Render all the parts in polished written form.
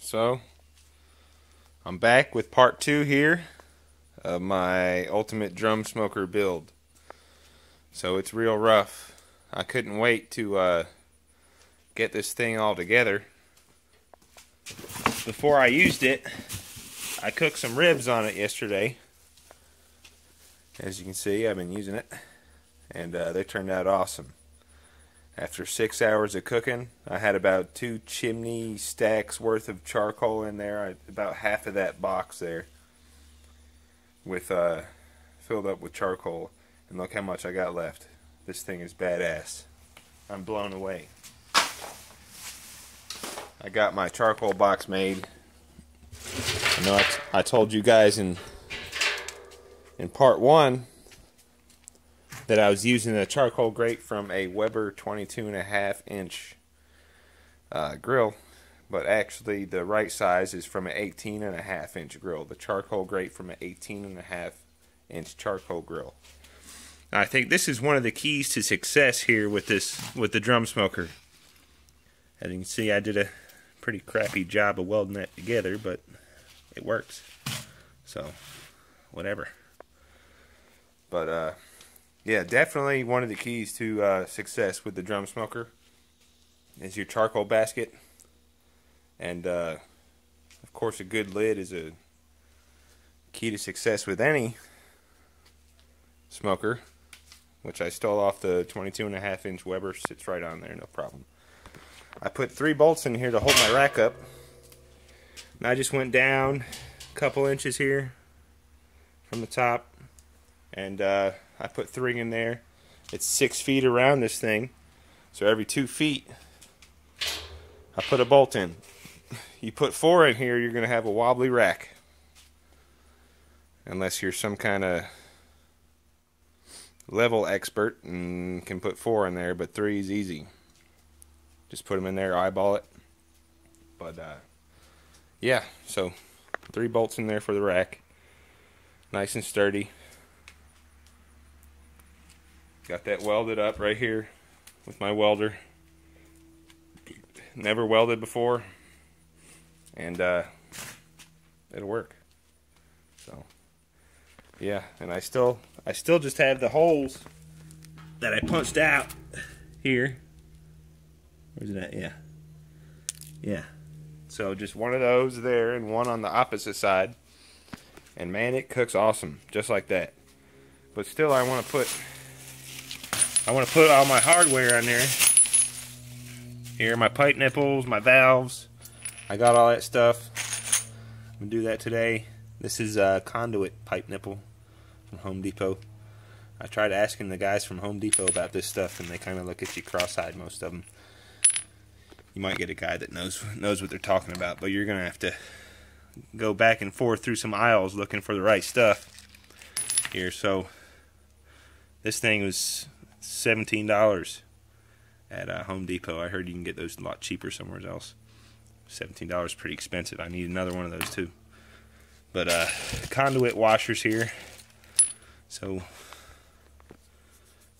So, I'm back with part 2 here of my ultimate drum smoker build. So it's real rough. I couldn't wait to get this thing all together. Before I used it, I cooked some ribs on it yesterday. As you can see, I've been using it, and they turned out awesome. After 6 hours of cooking, I had about 2 chimney stacks worth of charcoal in there. About half of that box there with filled up with charcoal. And look how much I got left. This thing is badass. I'm blown away. I got my charcoal box made. I know I told you guys in part 1 that I was using a charcoal grate from a Weber 22.5-inch grill, but actually the right size is from an 18.5-inch grill. The charcoal grate from an 18.5-inch charcoal grill. I think this is one of the keys to success here with the drum smoker. As you can see, I did a pretty crappy job of welding that together, but it works. So, whatever. But yeah, definitely one of the keys to success with the drum smoker is your charcoal basket. And of course, a good lid is a key to success with any smoker, which I stole off the 22.5-inch Weber. Sits right on there, no problem. I put 3 bolts in here to hold my rack up, and I just went down a couple inches here from the top, and I put 3 in there. It's 6 feet around this thing, so every 2 feet I put a bolt in. You put 4 in here, you're going to have a wobbly rack, unless you're some kind of level expert and can put 4 in there, but 3 is easy. Just put them in there, eyeball it. But yeah, so 3 bolts in there for the rack, nice and sturdy. Got that welded up right here with my welder. Never welded before, and it'll work. So yeah, and I still just have the holes that I punched out here. Where's it at? Yeah. So just one of those there and one on the opposite side, and man, it cooks awesome just like that. But still, I want to put all my hardware on there. Here, my pipe nipples, my valves. I got all that stuff. I'm going to do that today. This is a conduit pipe nipple from Home Depot. I tried asking the guys from Home Depot about this stuff, and they kind of look at you cross-eyed, most of them. You might get a guy that knows what they're talking about, but you're going to have to go back and forth through some aisles looking for the right stuff here. So this thing was $17 at Home Depot. I heard you can get those a lot cheaper somewhere else. $17 is pretty expensive. I need another one of those too. But conduit washers here, so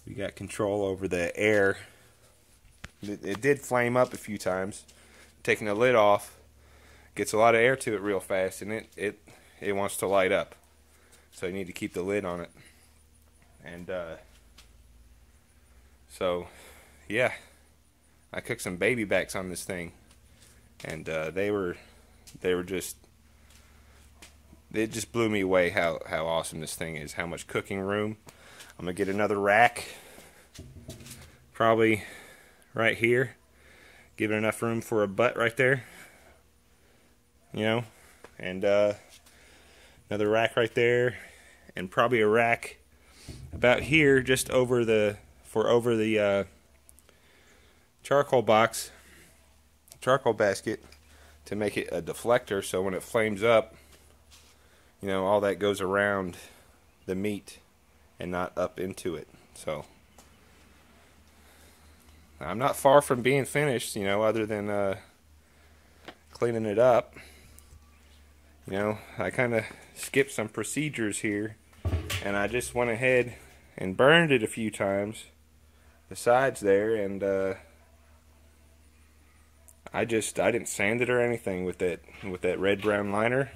we got control over the air. It did flame up a few times. Taking the lid off gets a lot of air to it real fast, and it wants to light up. So you need to keep the lid on it. And so, yeah, I cooked some baby backs on this thing, and it just blew me away how awesome this thing is, how much cooking room. I'm gonna get another rack, probably right here, give it enough room for a butt right there, you know, and another rack right there, and probably a rack about here just over the charcoal basket, to make it a deflector, so when it flames up, you know, all that goes around the meat and not up into it. So I'm not far from being finished, you know, other than cleaning it up. You know, I kind of skipped some procedures here, and I just went ahead and burned it a few times, the sides there, and I didn't sand it or anything with that red brown liner.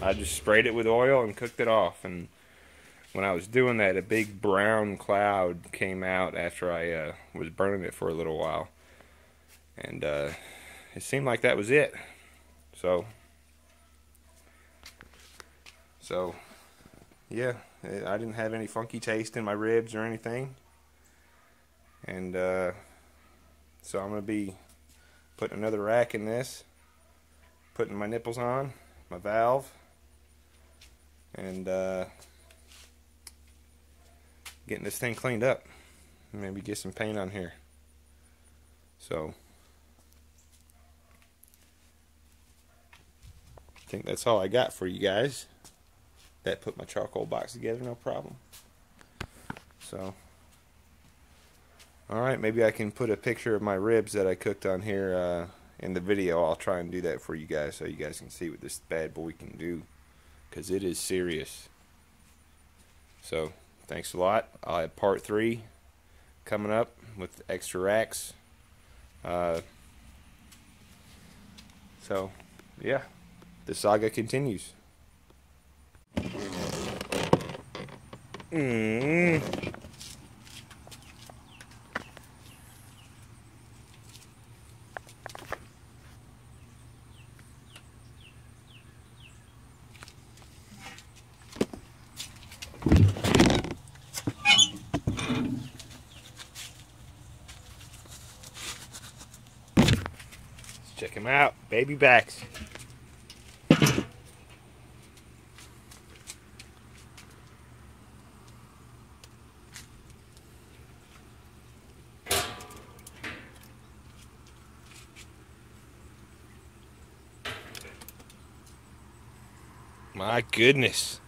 I just sprayed it with oil and cooked it off. And when I was doing that, a big brown cloud came out after I was burning it for a little while, and it seemed like that was it. So yeah, I didn't have any funky taste in my ribs or anything, and so I'm gonna be putting another rack in this, putting my nipples on, my valve, and getting this thing cleaned up. Maybe get some paint on here. So I think that's all I got for you guys. That put my charcoal box together, no problem. So alright, maybe I can put a picture of my ribs that I cooked on here in the video. I'll try and do that for you guys so you guys can see what this bad boy can do, because it is serious. So thanks a lot. I'll have part 3 coming up with extra racks. So yeah, the saga continues. Check him out, baby backs. My goodness.